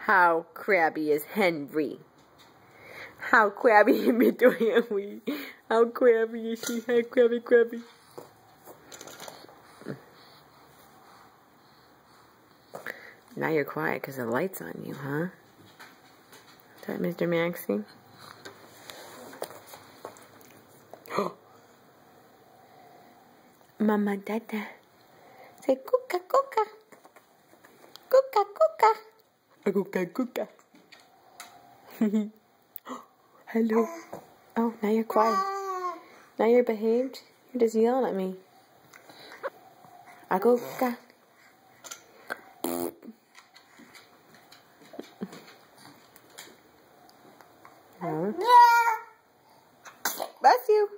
How crabby is Henry? How crabby am I doing, Henry? How crabby is he? How crabby. Now you're quiet because the light's on you, huh? Is that Mr. Maxie? Mama Dada. Say kuka kuka. Kuka kuka. Kuka kuka. Hello. Oh, now you're quiet. Now you're behaved. You're just yelling at me. Kuka. Oh. Bless you.